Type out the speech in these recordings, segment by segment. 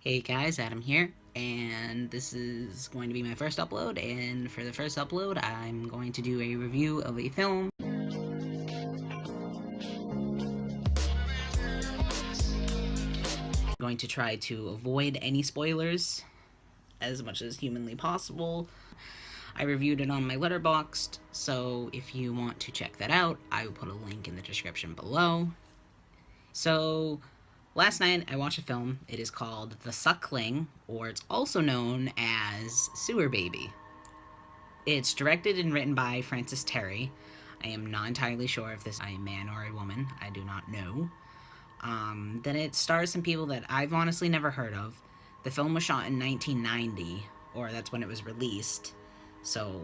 Hey guys, Adam here, and this is going to be my first upload, and for the first upload, I'm going to do a review of a film. I'm going to try to avoid any spoilers as much as humanly possible. I reviewed it on my Letterboxd, so if you want to check that out, I will put a link in the description below. So, last night I watched a film. It is called The Suckling, or it's also known as Sewer Baby. It's directed and written by Francis Terry. I am not entirely sure if this is a man or a woman. I do not know. Then it stars some people that I've honestly never heard of. The film was shot in 1990, or that's when it was released. So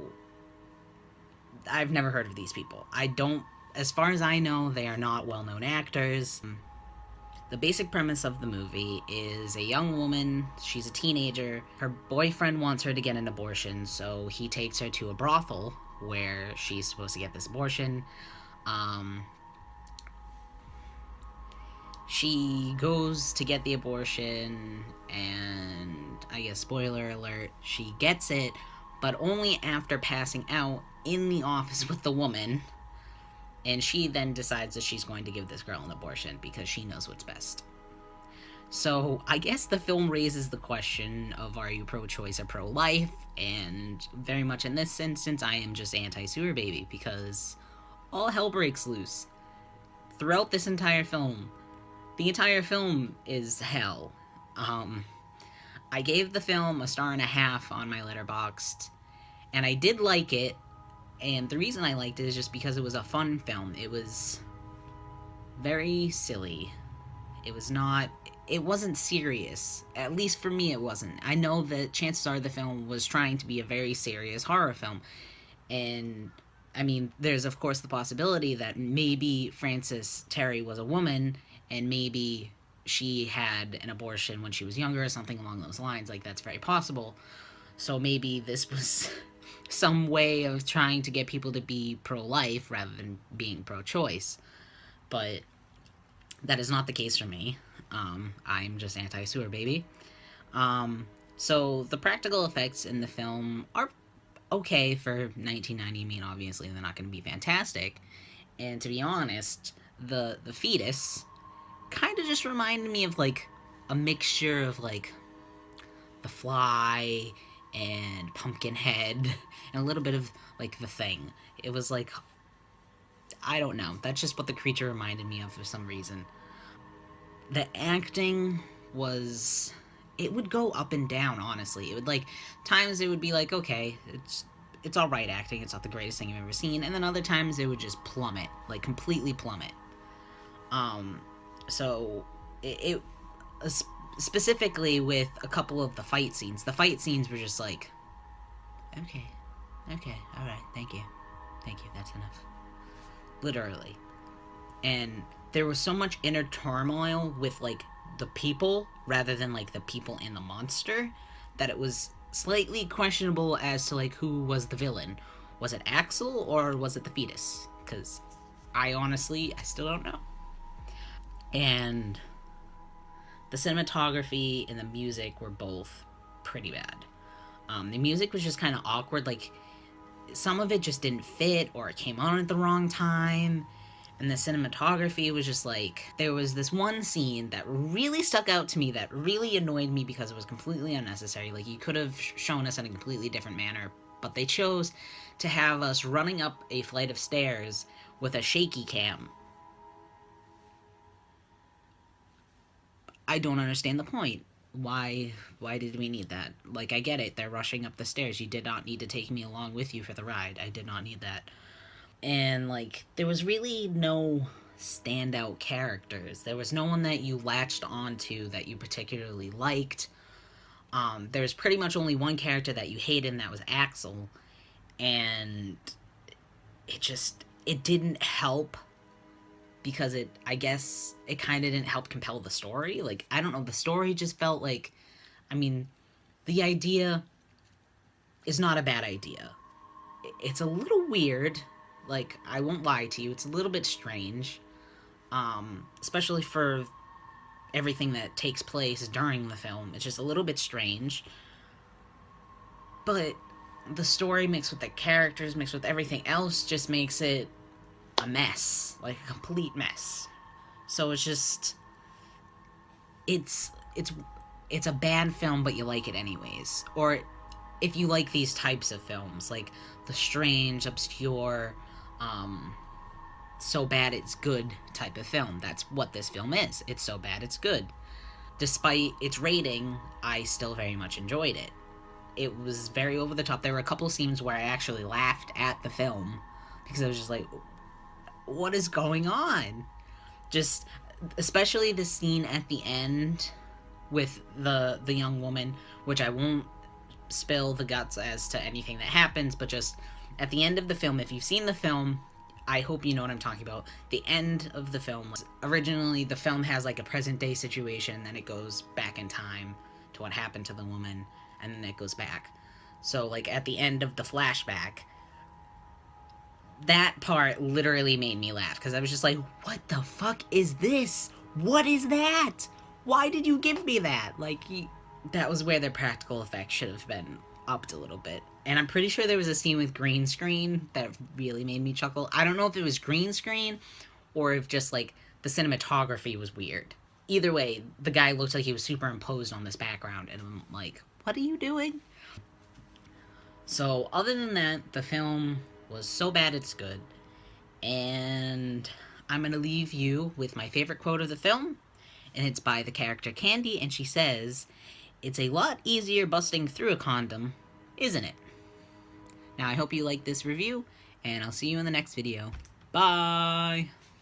I've never heard of these people. As far as I know, they are not well-known actors. The basic premise of the movie is a young woman, she's a teenager, her boyfriend wants her to get an abortion, so he takes her to a brothel where she's supposed to get this abortion. She goes to get the abortion, and I guess spoiler alert, she gets it, but only after passing out in the office with the woman. And she then decides that she's going to give this girl an abortion because she knows what's best. So I guess the film raises the question of, are you pro-choice or pro-life? And very much in this instance, I am just anti-sewer baby because all hell breaks loose. Throughout this entire film, the entire film is hell. I gave the film a 1.5 on my Letterboxd, and I did like it. And the reason I liked it is just because it was a fun film. It was very silly. It wasn't serious. At least for me, it wasn't. I know that chances are the film was trying to be a very serious horror film. And, I mean, there's of course the possibility that maybe Frances Terry was a woman, and maybe she had an abortion when she was younger, or something along those lines. Like, that's very possible. So maybe this was some way of trying to get people to be pro-life rather than being pro-choice. But that is not the case for me. I'm just anti-sewer baby. So the practical effects in the film are okay for 1990. I mean, obviously they're not going to be fantastic. And to be honest, the fetus kind of just reminded me of like a mixture of like The Fly and Pumpkinhead and a little bit of like The Thing. It was like, I don't know, that's just what the creature reminded me of for some reason. The acting was, it would go up and down, honestly. It would like, times it would be like, okay, it's all right acting, it's not the greatest thing I've ever seen, and then other times it would just plummet, like completely plummet. So it specifically with a couple of the fight scenes. The fight scenes were just like, okay, all right, thank you, that's enough, literally. And there was so much inner turmoil with like the people rather than like the people and the monster that it was slightly questionable as to like who was the villain. Was it Axel or was it the fetus? Because I still don't know. And the cinematography and the music were both pretty bad. The music was just kind of awkward. Like, some of it just didn't fit, or it came on at the wrong time. And the cinematography was just like, there was this one scene that really stuck out to me that really annoyed me because it was completely unnecessary. Like, you could have shown us in a completely different manner, but they chose to have us running up a flight of stairs with a shaky cam. I don't understand the point. Why did we need that? Like, I get it, they're rushing up the stairs. You did not need to take me along with you for the ride. I did not need that. And, like, there was really no standout characters. There was no one that you latched onto that you particularly liked. There's pretty much only one character that you hated, and that was Axel. And it didn't help because I guess it kind of didn't help compel the story. Like, I don't know, the story just felt like, I mean, the idea is not a bad idea. It's a little weird, like, I won't lie to you, it's a little bit strange, especially for everything that takes place during the film. It's just a little bit strange. But the story mixed with the characters, mixed with everything else, just makes it a mess. Like a complete mess. So it's just... It's a bad film, but you like it anyways. Or if you like these types of films, like the strange, obscure, so bad it's good type of film. That's what this film is. It's so bad it's good. Despite its rating, I still very much enjoyed it. It was very over the top. There were a couple scenes where I actually laughed at the film because I was just like, what is going on? Just, especially the scene at the end with the young woman, which I won't spill the guts as to anything that happens, but just at the end of the film, if you've seen the film, I hope you know what I'm talking about. The end of the film was, originally the film has like a present day situation, then it goes back in time to what happened to the woman, and then it goes back. So like at the end of the flashback, that part literally made me laugh because I was just like, what the fuck is this? What is that? Why did you give me that? Like, that was where the practical effects should have been upped a little bit. And I'm pretty sure there was a scene with green screen that really made me chuckle. I don't know if it was green screen or if just, like, the cinematography was weird. Either way, the guy looked like he was superimposed on this background, and I'm like, what are you doing? So, other than that, the film was so bad it's good. And I'm gonna leave you with my favorite quote of the film, and it's by the character Candy, and she says, "It's a lot easier busting through a condom, isn't it?" Now, I hope you like this review, and I'll see you in the next video. Bye!